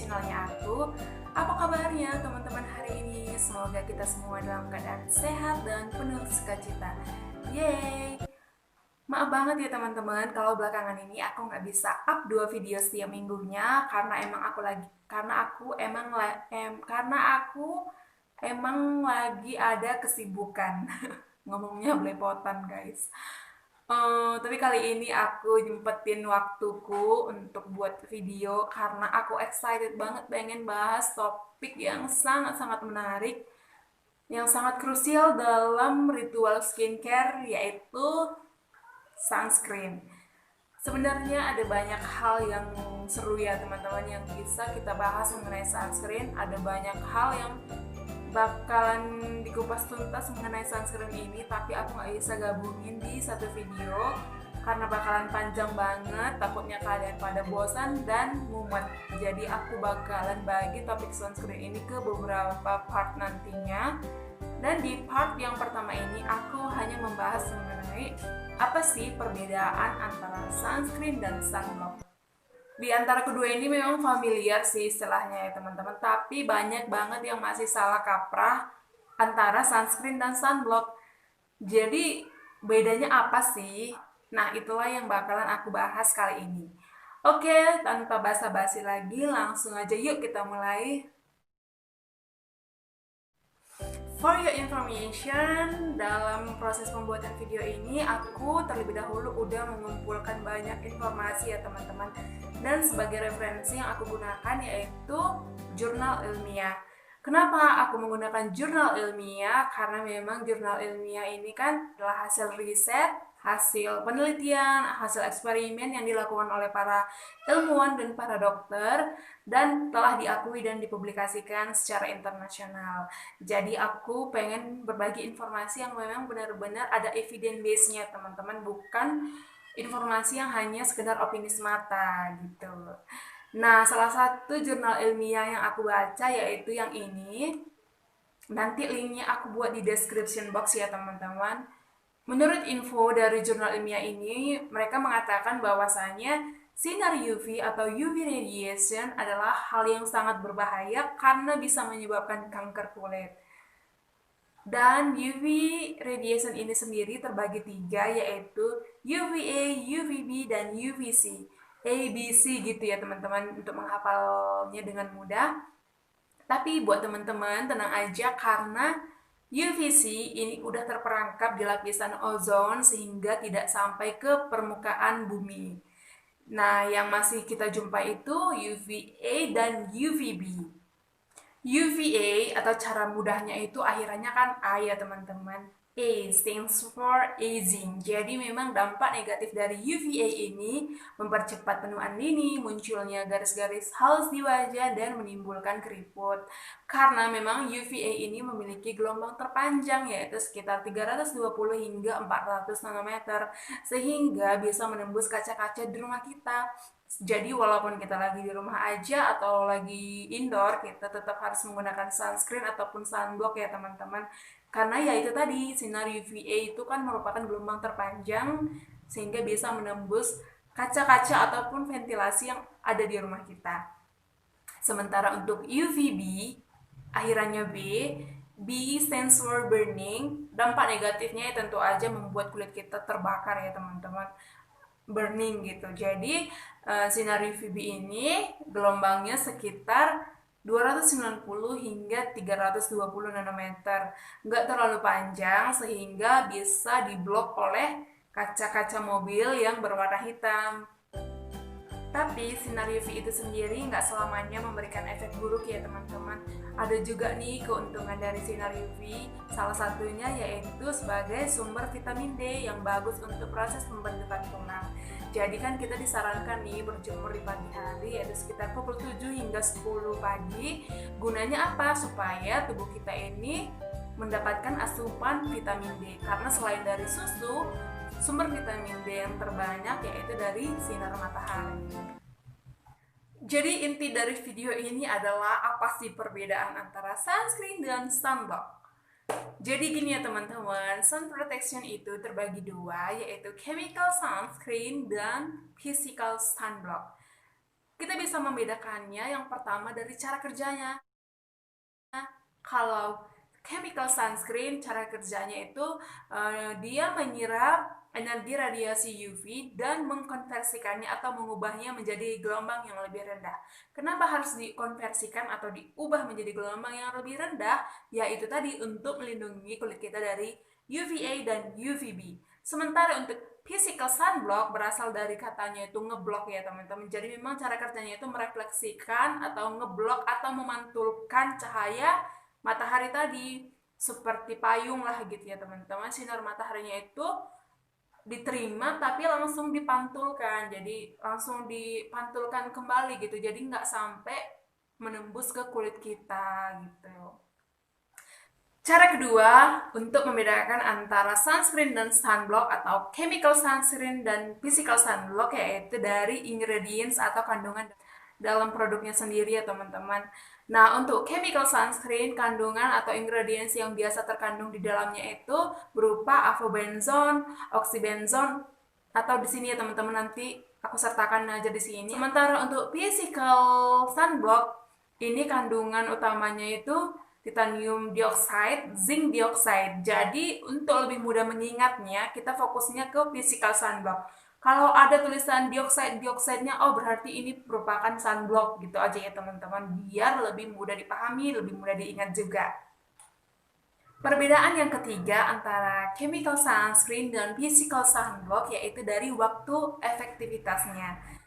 channelnya aku. Apa kabarnya teman-teman hari ini? Semoga kita semua dalam keadaan sehat dan penuh sukacita. Yeay! Maaf banget ya teman-teman kalau belakangan ini aku nggak bisa up 2 video setiap minggunya karena aku emang lagi ada kesibukan. Ngomongnya belepotan guys. Tapi kali ini aku nyempetin waktuku untuk buat video karena aku excited banget pengen bahas topik yang sangat-sangat menarik, yang sangat krusial dalam ritual skincare, yaitu sunscreen. Sebenarnya ada banyak hal yang seru ya teman-teman yang bisa kita bahas mengenai sunscreen. Ada banyak hal yang bakalan dikupas tuntas mengenai sunscreen ini, tapi aku nggak bisa gabungin di satu video karena bakalan panjang banget, takutnya kalian pada bosan dan mumet. Jadi aku bakalan bagi topik sunscreen ini ke beberapa part nantinya. Dan di part yang pertama ini aku hanya membahas mengenai apa sih perbedaan antara sunscreen dan sunblock. Di antara kedua ini memang familiar sih istilahnya ya teman-teman, tapi banyak banget yang masih salah kaprah antara sunscreen dan sunblock. Jadi bedanya apa sih? Nah, itulah yang bakalan aku bahas kali ini. Oke, tanpa basa-basi lagi, langsung aja yuk kita mulai. For your information, dalam proses pembuatan video ini aku terlebih dahulu udah mengumpulkan banyak informasi ya teman-teman. Dan sebagai referensi yang aku gunakan yaitu jurnal ilmiah. Kenapa aku menggunakan jurnal ilmiah? Karena memang jurnal ilmiah ini kan adalah hasil riset, hasil penelitian, hasil eksperimen yang dilakukan oleh para ilmuwan dan para dokter dan telah diakui dan dipublikasikan secara internasional. Jadi aku pengen berbagi informasi yang memang benar-benar ada evidence base-nya teman-teman, bukan informasi yang hanya sekedar opini semata gitu. Nah, salah satu jurnal ilmiah yang aku baca yaitu yang ini. Nanti linknya aku buat di description box ya teman-teman. Menurut info dari jurnal ilmiah ini, mereka mengatakan bahwasanya sinar UV atau UV radiation adalah hal yang sangat berbahaya karena bisa menyebabkan kanker kulit. Dan UV radiation ini sendiri terbagi 3, yaitu UVA, UVB, dan UVC. ABC gitu ya teman-teman untuk menghafalnya dengan mudah. Tapi buat teman-teman tenang aja karena UVC ini udah terperangkap di lapisan ozon sehingga tidak sampai ke permukaan bumi. Nah, yang masih kita jumpai itu UVA dan UVB. UVA atau cara mudahnya itu akhirannya kan A ya teman-teman. A stands for aging. Jadi memang dampak negatif dari UVA ini mempercepat penuaan dini, munculnya garis-garis halus di wajah dan menimbulkan keriput. Karena memang UVA ini memiliki gelombang terpanjang yaitu sekitar 320 hingga 400 nanometer sehingga bisa menembus kaca-kaca di rumah kita. Jadi walaupun kita lagi di rumah aja atau lagi indoor, kita tetap harus menggunakan sunscreen ataupun sunblock ya teman-teman. Karena ya itu tadi, sinar UVA itu kan merupakan gelombang terpanjang sehingga bisa menembus kaca-kaca ataupun ventilasi yang ada di rumah kita. Sementara untuk UVB, akhirannya B stands for burning. Dampak negatifnya ya tentu aja membuat kulit kita terbakar ya teman-teman. Burning gitu. Jadi sinar UVB ini gelombangnya sekitar 290 hingga 320 nanometer. Nggak terlalu panjang sehingga bisa diblok oleh kaca-kaca mobil yang berwarna hitam. Tapi sinar UV itu sendiri nggak selamanya memberikan efek buruk ya teman-teman. Ada juga nih keuntungan dari sinar UV. Salah satunya yaitu sebagai sumber vitamin D yang bagus untuk proses pembentukan tulang. Jadi kan kita disarankan nih berjemur di pagi hari yaitu sekitar pukul 7 hingga 10 pagi. Gunanya apa? Supaya tubuh kita ini mendapatkan asupan vitamin D. Karena selain dari susu, sumber vitamin D yang terbanyak yaitu dari sinar matahari. Jadi inti dari video ini adalah apa sih perbedaan antara sunscreen dan sunblock. Jadi gini ya teman-teman, sun protection itu terbagi dua, yaitu chemical sunscreen dan physical sunblock. Kita bisa membedakannya yang pertama dari cara kerjanya. Kalau chemical sunscreen, cara kerjanya itu dia menyerap energi radiasi UV dan mengkonversikannya atau mengubahnya menjadi gelombang yang lebih rendah. Kenapa harus dikonversikan atau diubah menjadi gelombang yang lebih rendah? Yaitu tadi untuk melindungi kulit kita dari UVA dan UVB. Sementara untuk physical sunblock berasal dari katanya itu ngeblok ya teman-teman. Jadi memang cara kerjanya itu merefleksikan atau ngeblok atau memantulkan cahaya matahari tadi, seperti payung lah gitu ya teman-teman. Sinar mataharinya itu diterima tapi langsung dipantulkan, jadi langsung dipantulkan kembali gitu, jadi nggak sampai menembus ke kulit kita gitu. Cara kedua untuk membedakan antara sunscreen dan sunblock atau chemical sunscreen dan physical sunblock yaitu dari ingredients atau kandungan dalam produknya sendiri ya teman-teman. Nah, untuk chemical sunscreen, kandungan atau ingredients yang biasa terkandung di dalamnya itu berupa avobenzone, oxybenzone, atau di sini ya teman-teman nanti aku sertakan aja di sini. Sementara untuk physical sunblock, ini kandungan utamanya itu titanium dioxide, zinc dioxide. Jadi untuk lebih mudah mengingatnya, kita fokusnya ke physical sunblock. Kalau ada tulisan dioxide-dioxide-nya, oh berarti ini merupakan sunblock gitu aja ya teman-teman. Biar lebih mudah dipahami, lebih mudah diingat juga. Perbedaan yang ketiga antara chemical sunscreen dan physical sunblock yaitu dari waktu efektivitasnya.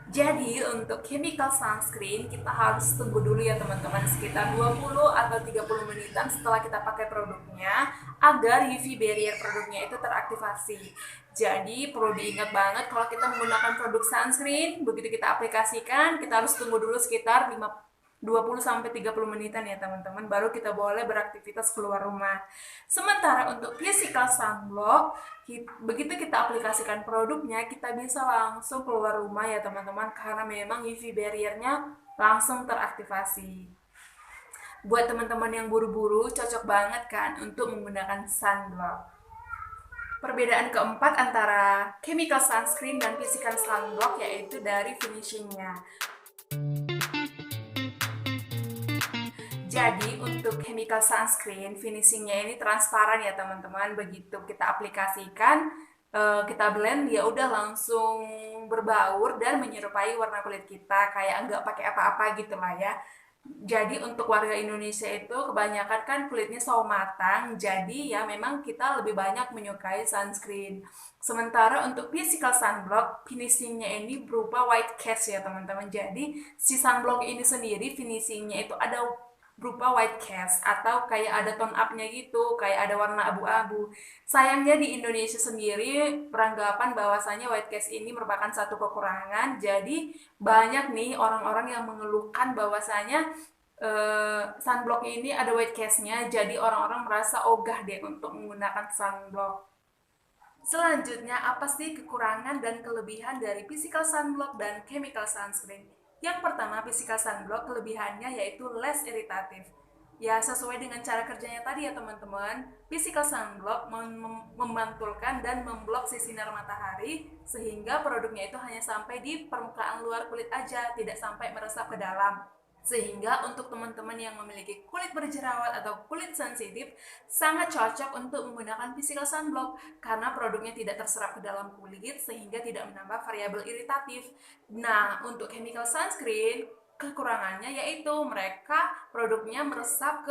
Jadi untuk chemical sunscreen kita harus tunggu dulu ya teman-teman sekitar 20 atau 30 menitan setelah kita pakai produknya agar UV barrier produknya itu teraktivasi. Jadi perlu diingat banget kalau kita menggunakan produk sunscreen, begitu kita aplikasikan kita harus tunggu dulu sekitar 20 sampai 30 menitan ya teman-teman baru kita boleh beraktivitas keluar rumah. Sementara untuk physical sunblock begitu kita aplikasikan produknya kita bisa langsung keluar rumah ya teman-teman karena memang UV barriernya langsung teraktivasi. Buat teman-teman yang buru-buru cocok banget kan untuk menggunakan sunblock. Perbedaan keempat antara chemical sunscreen dan physical sunblock yaitu dari finishingnya. Jadi untuk chemical sunscreen finishingnya ini transparan ya teman-teman. Begitu kita aplikasikan, kita blend ya udah langsung berbaur dan menyerupai warna kulit kita kayak nggak pakai apa-apa gitu lah ya. Jadi untuk warga Indonesia itu kebanyakan kan kulitnya sawo matang, jadi ya memang kita lebih banyak menyukai sunscreen. Sementara untuk physical sunblock, finishingnya ini berupa white cast ya teman-teman. Jadi si sunblock ini sendiri finishingnya itu ada berupa white cast atau kayak ada tone up-nya gitu, kayak ada warna abu-abu. Sayangnya di Indonesia sendiri beranggapan bahwasanya white cast ini merupakan satu kekurangan. Jadi banyak nih orang-orang yang mengeluhkan bahwasanya sunblock ini ada white cast-nya, jadi orang-orang merasa ogah deh untuk menggunakan sunblock. Selanjutnya, apa sih kekurangan dan kelebihan dari physical sunblock dan chemical sunscreen? Yang pertama, physical sunblock kelebihannya yaitu less iritatif. Ya, sesuai dengan cara kerjanya tadi ya teman-teman, physical sunblock memantulkan dan memblok si sinar matahari sehingga produknya itu hanya sampai di permukaan luar kulit aja, tidak sampai meresap ke dalam. Sehingga untuk teman-teman yang memiliki kulit berjerawat atau kulit sensitif sangat cocok untuk menggunakan physical sunblock karena produknya tidak terserap ke dalam kulit sehingga tidak menambah variabel iritatif. Nah, untuk chemical sunscreen kekurangannya yaitu mereka produknya meresap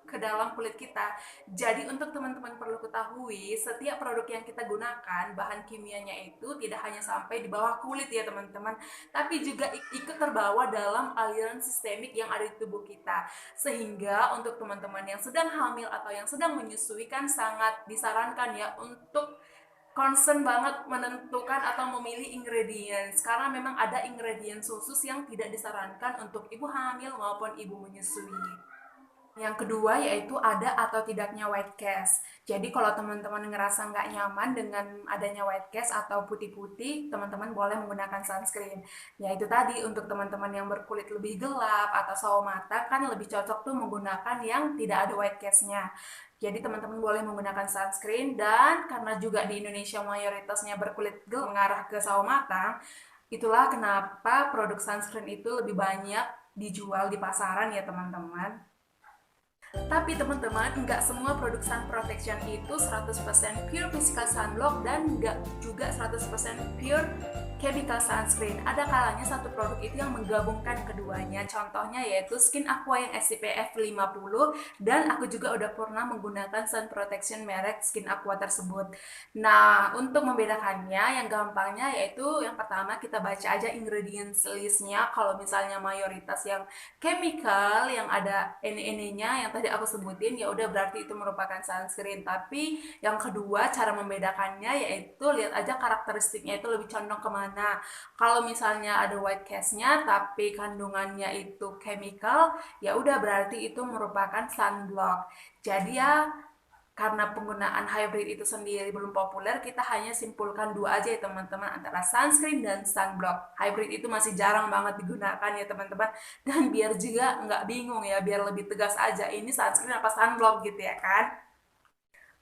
ke dalam kulit kita. Jadi untuk teman-teman perlu ketahui, setiap produk yang kita gunakan, bahan kimianya itu tidak hanya sampai di bawah kulit ya teman-teman, tapi juga ikut terbawa dalam aliran sistemik yang ada di tubuh kita. Sehingga untuk teman-teman yang sedang hamil atau yang sedang menyusui kan sangat disarankan ya untuk concern banget menentukan atau memilih ingredients karena memang ada ingredients khusus yang tidak disarankan untuk ibu hamil maupun ibu menyusui. Yang kedua yaitu ada atau tidaknya white cast. Jadi kalau teman-teman ngerasa nggak nyaman dengan adanya white cast atau putih-putih, teman-teman boleh menggunakan sunscreen. Ya itu tadi untuk teman-teman yang berkulit lebih gelap atau sawo mata kan lebih cocok tuh menggunakan yang tidak ada white cast-nya. Jadi teman-teman boleh menggunakan sunscreen dan karena juga di Indonesia mayoritasnya berkulit gelap mengarah ke sawo matang, itulah kenapa produk sunscreen itu lebih banyak dijual di pasaran ya teman-teman. Tapi teman-teman, nggak semua produk sun protection itu 100% pure physical sunblock dan nggak juga 100% pure chemical sunscreen. Ada kalanya satu produk itu yang menggabungkan keduanya. Contohnya yaitu Skin Aqua yang SPF 50 dan aku juga udah pernah menggunakan sun protection merek Skin Aqua tersebut. Nah, untuk membedakannya yang gampangnya yaitu yang pertama kita baca aja ingredients listnya. Kalau misalnya mayoritas yang chemical yang ada ene-enenya yang tadi aku sebutin ya udah berarti itu merupakan sunscreen. Tapi yang kedua cara membedakannya yaitu lihat aja karakteristiknya itu lebih condong kemana. Kalau misalnya ada white cast-nya tapi kandungannya itu chemical ya udah berarti itu merupakan sunblock. Jadi ya karena penggunaan hybrid itu sendiri belum populer, kita hanya simpulkan dua aja ya teman-teman, antara sunscreen dan sunblock. Hybrid itu masih jarang banget digunakan ya teman-teman. Dan biar juga nggak bingung ya, biar lebih tegas aja, ini sunscreen apa sunblock gitu ya kan.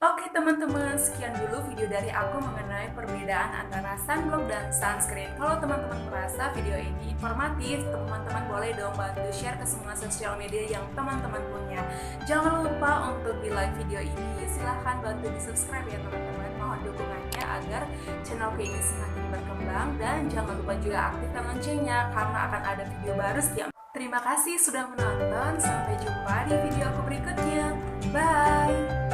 Oke teman-teman, sekian dulu video dari aku mengenai perbedaan antara sunblock dan sunscreen. Kalau teman-teman merasa video ini informatif, teman-teman boleh dong bantu share ke semua sosial media yang teman-teman punya. Jangan lupa untuk di like video ini, silahkan bantu di subscribe ya teman-teman. Mohon dukungannya agar channelku ini semakin berkembang dan jangan lupa juga aktifkan loncengnya karena akan ada video baru setiap. Terima kasih sudah menonton, sampai jumpa di video aku berikutnya. Bye!